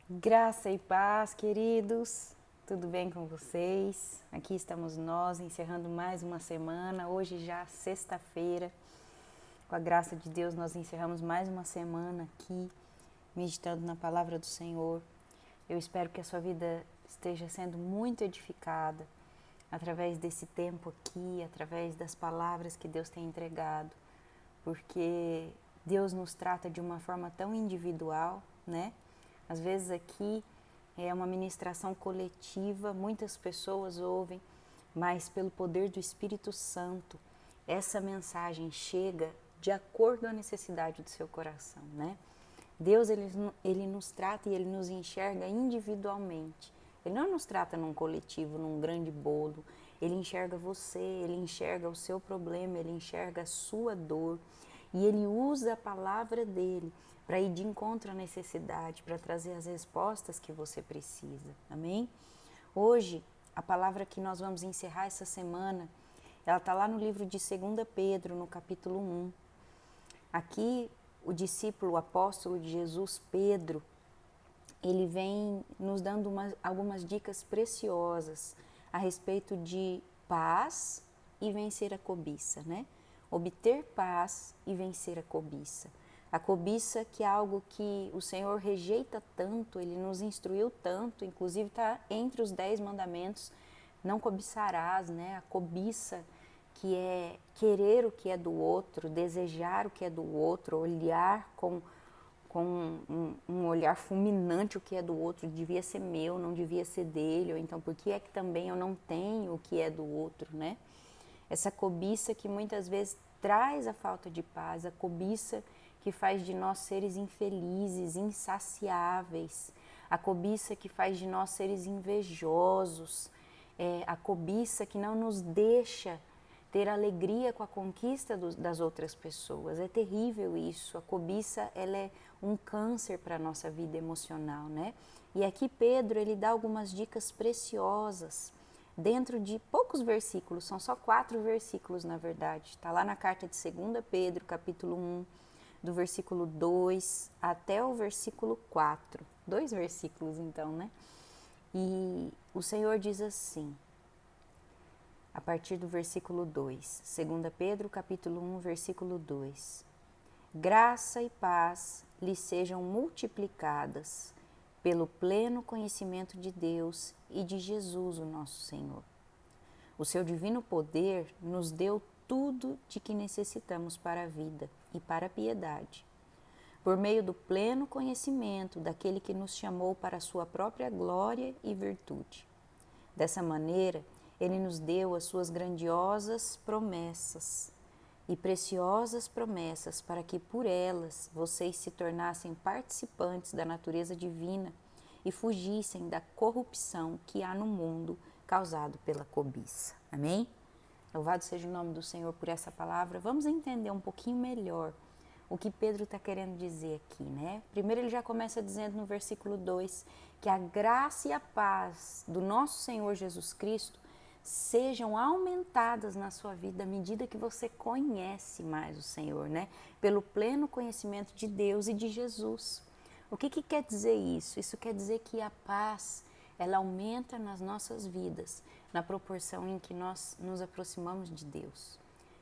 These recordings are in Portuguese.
Graça e paz, queridos. Tudo bem com vocês? Aqui estamos nós encerrando mais uma semana. Hoje já sexta-feira. Com a graça de Deus, nós encerramos mais uma semana aqui, meditando na palavra do Senhor. Eu espero que a sua vida esteja sendo muito edificada através desse tempo aqui, através das palavras que Deus tem entregado, porque Deus nos trata de uma forma tão individual, né? Às vezes aqui é uma ministração coletiva, muitas pessoas ouvem, mas pelo poder do Espírito Santo, essa mensagem chega de acordo com a necessidade do seu coração, né? Deus, ele nos trata e Ele nos enxerga individualmente. Ele não nos trata num coletivo, num grande bolo. Ele enxerga você, Ele enxerga o seu problema, Ele enxerga a sua dor. E Ele usa a palavra dEle para ir de encontro à necessidade, para trazer as respostas que você precisa. Amém? Hoje, a palavra que nós vamos encerrar essa semana, ela está lá no livro de 2 Pedro, no capítulo 1. Aqui, o discípulo, o apóstolo de Jesus, Pedro, ele vem nos dando algumas dicas preciosas a respeito de paz e vencer a cobiça, né? Obter paz e vencer a cobiça. A cobiça que é algo que o Senhor rejeita tanto, Ele nos instruiu tanto, inclusive está entre os 10 mandamentos, não cobiçarás, né? A cobiça que é querer o que é do outro, desejar o que é do outro, olhar com um olhar fulminante o que é do outro, devia ser meu, não devia ser dele, ou então por que é que também eu não tenho o que é do outro, né? Essa cobiça que muitas vezes traz a falta de paz, a cobiça que faz de nós seres infelizes, insaciáveis, a cobiça que faz de nós seres invejosos, a cobiça que não nos deixa ter alegria com a conquista das outras pessoas. É terrível isso. A cobiça, ela é um câncer para a nossa vida emocional, né? E aqui Pedro, ele dá algumas dicas preciosas dentro de poucos versículos, são só 4 versículos na verdade. Está lá na carta de 2 Pedro, capítulo 1, do versículo 2 até o versículo 4. 2 versículos então, né? E o Senhor diz assim, a partir do versículo 2, 2 Pedro capítulo 1, versículo 2. Graça e paz lhes sejam multiplicadas pelo pleno conhecimento de Deus e de Jesus, o nosso Senhor. O seu divino poder nos deu tudo de que necessitamos para a vida e para a piedade, por meio do pleno conhecimento daquele que nos chamou para a sua própria glória e virtude. Dessa maneira, Ele nos deu as suas grandiosas promessas e preciosas promessas para que por elas vocês se tornassem participantes da natureza divina e fugissem da corrupção que há no mundo causado pela cobiça. Amém? Louvado seja o nome do Senhor por essa palavra. Vamos entender um pouquinho melhor o que Pedro está querendo dizer aqui, né? Primeiro ele já começa dizendo no versículo 2 que a graça e a paz do nosso Senhor Jesus Cristo sejam aumentadas na sua vida à medida que você conhece mais o Senhor, né? Pelo pleno conhecimento de Deus e de Jesus. O que quer dizer isso? Isso quer dizer que a paz, ela aumenta nas nossas vidas, na proporção em que nós nos aproximamos de Deus,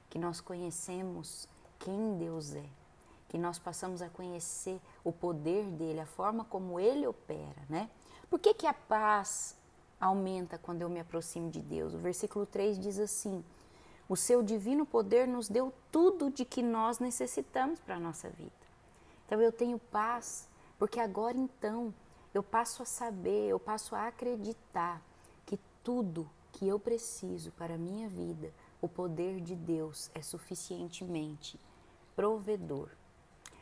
que nós conhecemos quem Deus é, que nós passamos a conhecer o poder dele, a forma como ele opera, né? Por que a paz aumenta quando eu me aproximo de Deus? O versículo 3 diz assim: o seu divino poder nos deu tudo de que nós necessitamos para a nossa vida. Então eu tenho paz, porque agora então eu passo a saber, eu passo a acreditar que tudo que eu preciso para a minha vida, o poder de Deus é suficientemente provedor.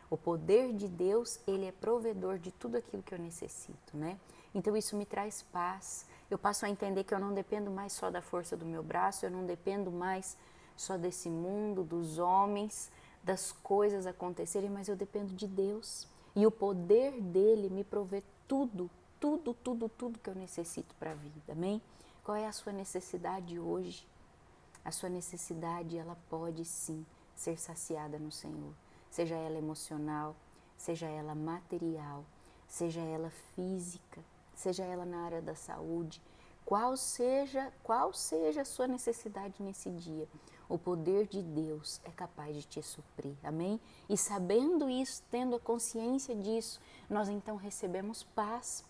O poder de Deus, ele é provedor de tudo aquilo que eu necessito, né? Então isso me traz paz. Eu passo a entender que eu não dependo mais só da força do meu braço, eu não dependo mais só desse mundo, dos homens, das coisas acontecerem, mas eu dependo de Deus. E o poder dele me provê tudo, tudo que eu necessito para a vida, amém? Qual é a sua necessidade hoje? A sua necessidade, ela pode sim ser saciada no Senhor. Seja ela emocional, seja ela material, seja ela física, seja ela na área da saúde, qual seja a sua necessidade nesse dia, o poder de Deus é capaz de te suprir, amém? E sabendo isso, tendo a consciência disso, nós então recebemos paz.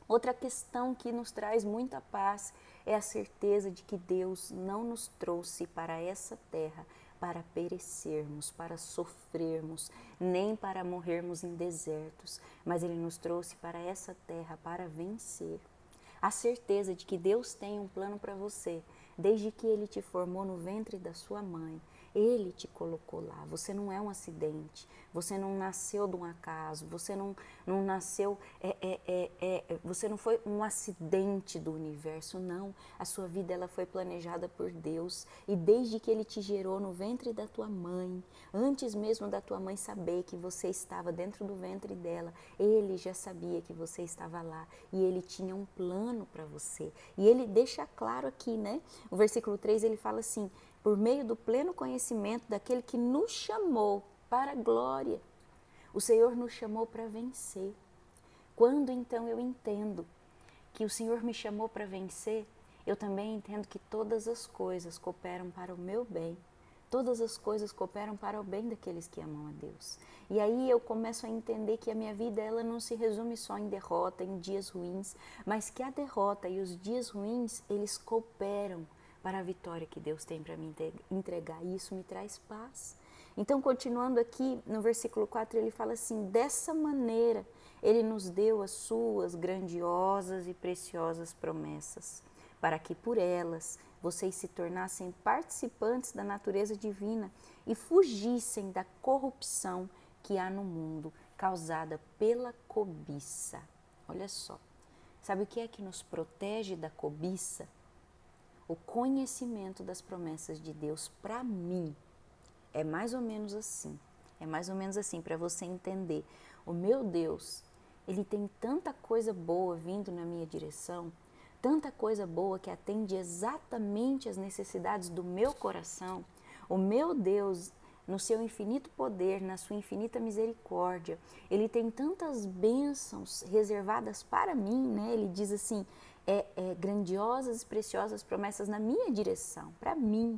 Outra questão que nos traz muita paz é a certeza de que Deus não nos trouxe para essa terra para perecermos, para sofrermos, nem para morrermos em desertos, mas Ele nos trouxe para essa terra para vencer. A certeza de que Deus tem um plano para você, desde que Ele te formou no ventre da sua mãe, Ele te colocou lá. Você não é um acidente, você não nasceu de um acaso, você não nasceu, você não foi um acidente do universo, não. A sua vida ela foi planejada por Deus e desde que Ele te gerou no ventre da tua mãe, antes mesmo da tua mãe saber que você estava dentro do ventre dela, Ele já sabia que você estava lá e Ele tinha um plano para você. E Ele deixa claro aqui, né? O versículo 3 ele fala assim: por meio do pleno conhecimento daquele que nos chamou para a glória. O Senhor nos chamou para vencer. Quando então eu entendo que o Senhor me chamou para vencer, eu também entendo que todas as coisas cooperam para o meu bem. Todas as coisas cooperam para o bem daqueles que amam a Deus. E aí eu começo a entender que a minha vida ela não se resume só em derrota, em dias ruins, mas que a derrota e os dias ruins, eles cooperam para a vitória que Deus tem para me entregar. E isso me traz paz. Então, continuando aqui, no versículo 4, ele fala assim: dessa maneira, Ele nos deu as suas grandiosas e preciosas promessas, para que por elas vocês se tornassem participantes da natureza divina e fugissem da corrupção que há no mundo, causada pela cobiça. Olha só, sabe o que é que nos protege da cobiça? O conhecimento das promessas de Deus para mim. É mais ou menos assim, para você entender. O meu Deus, Ele tem tanta coisa boa vindo na minha direção, tanta coisa boa que atende exatamente as necessidades do meu coração. O meu Deus, no seu infinito poder, na sua infinita misericórdia, Ele tem tantas bênçãos reservadas para mim, né? Ele diz assim, grandiosas e preciosas promessas na minha direção, para mim.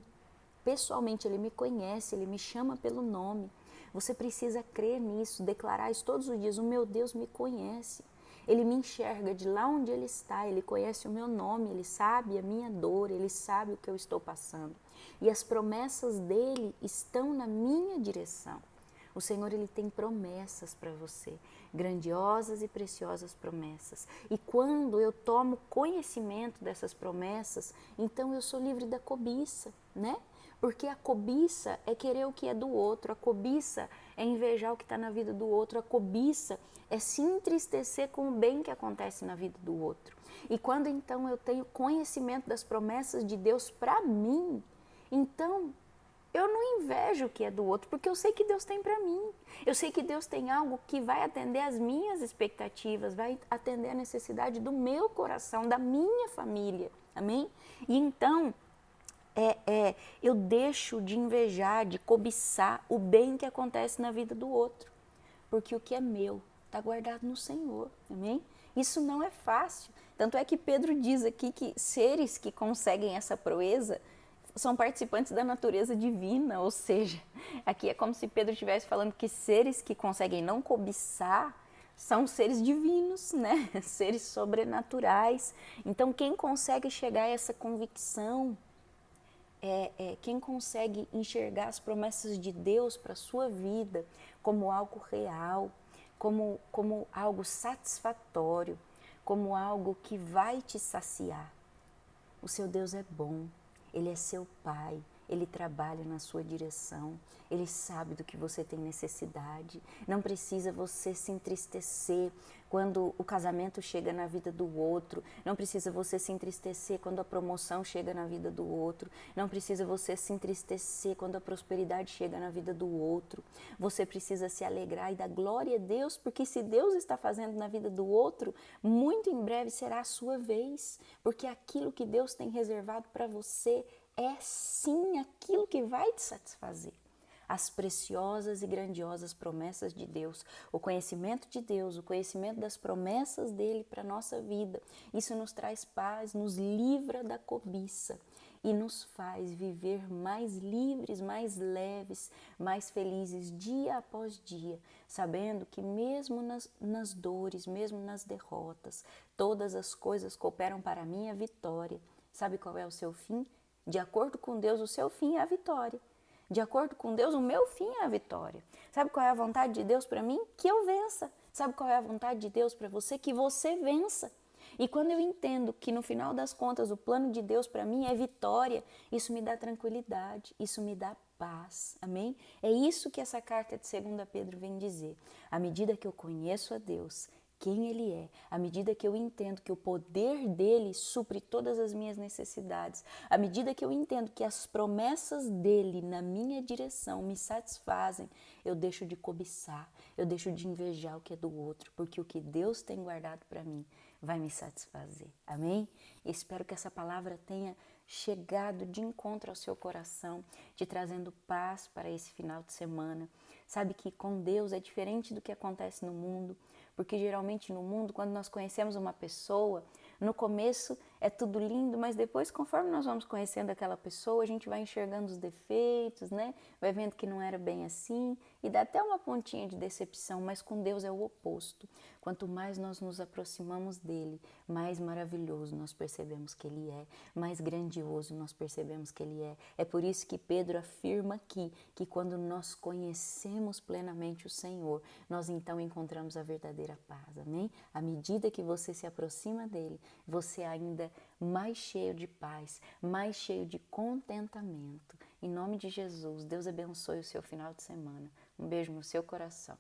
Pessoalmente, Ele me conhece, Ele me chama pelo nome. Você precisa crer nisso, declarar isso todos os dias. O meu Deus me conhece. Ele me enxerga de lá onde Ele está, Ele conhece o meu nome, Ele sabe a minha dor, Ele sabe o que eu estou passando. E as promessas dEle estão na minha direção. O Senhor, Ele tem promessas para você, grandiosas e preciosas promessas. E quando eu tomo conhecimento dessas promessas, então eu sou livre da cobiça, né? Porque a cobiça é querer o que é do outro, a cobiça é invejar o que está na vida do outro, a cobiça é se entristecer com o bem que acontece na vida do outro. E quando então eu tenho conhecimento das promessas de Deus para mim, então eu não invejo o que é do outro, porque eu sei que Deus tem para mim. Eu sei que Deus tem algo que vai atender às minhas expectativas, vai atender a necessidade do meu coração, da minha família, amém? E então eu deixo de invejar, de cobiçar o bem que acontece na vida do outro, porque o que é meu está guardado no Senhor, amém? Isso não é fácil, tanto é que Pedro diz aqui que seres que conseguem essa proeza são participantes da natureza divina, ou seja, aqui é como se Pedro estivesse falando que seres que conseguem não cobiçar são seres divinos, né? Seres sobrenaturais. Então, quem consegue chegar a essa convicção, quem consegue enxergar as promessas de Deus para a sua vida como algo real, como algo satisfatório, como algo que vai te saciar. O seu Deus é bom, Ele é seu Pai, Ele trabalha na sua direção, Ele sabe do que você tem necessidade. Não precisa você se entristecer quando o casamento chega na vida do outro, não precisa você se entristecer quando a promoção chega na vida do outro, não precisa você se entristecer quando a prosperidade chega na vida do outro. Você precisa se alegrar e dar glória a Deus, porque se Deus está fazendo na vida do outro, muito em breve será a sua vez, porque aquilo que Deus tem reservado para você é sim aquilo que vai te satisfazer. as preciosas e grandiosas promessas de Deus, o conhecimento de Deus, o conhecimento das promessas dele para a nossa vida. Isso nos traz paz, nos livra da cobiça e nos faz viver mais livres, mais leves, mais felizes dia após dia, sabendo que mesmo nas dores, mesmo nas derrotas, todas as coisas cooperam para a minha vitória. Sabe qual é o seu fim? De acordo com Deus, o seu fim é a vitória. De acordo com Deus, o meu fim é a vitória. Sabe qual é a vontade de Deus para mim? Que eu vença. Sabe qual é a vontade de Deus para você? Que você vença. E quando eu entendo que no final das contas o plano de Deus para mim é vitória, isso me dá tranquilidade, isso me dá paz, amém? É isso que essa carta de 2 Pedro vem dizer. À medida que eu conheço a Deus, quem Ele é, à medida que eu entendo que o poder dele supre todas as minhas necessidades, à medida que eu entendo que as promessas dele na minha direção me satisfazem, eu deixo de cobiçar, eu deixo de invejar o que é do outro, porque o que Deus tem guardado para mim vai me satisfazer, amém? Espero que essa palavra tenha chegado de encontro ao seu coração, te trazendo paz para esse final de semana. Sabe que com Deus é diferente do que acontece no mundo, porque geralmente no mundo, quando nós conhecemos uma pessoa, no começo é tudo lindo, mas depois, conforme nós vamos conhecendo aquela pessoa, a gente vai enxergando os defeitos, né? Vai vendo que não era bem assim e dá até uma pontinha de decepção, mas com Deus é o oposto. Quanto mais nós nos aproximamos dele, mais maravilhoso nós percebemos que ele é, mais grandioso nós percebemos que ele é. É por isso que Pedro afirma aqui que quando nós conhecemos plenamente o Senhor, nós então encontramos a verdadeira paz, amém? À medida que você se aproxima dele, você é ainda mais cheio de paz, mais cheio de contentamento. Em nome de Jesus, Deus abençoe o seu final de semana. Um beijo no seu coração.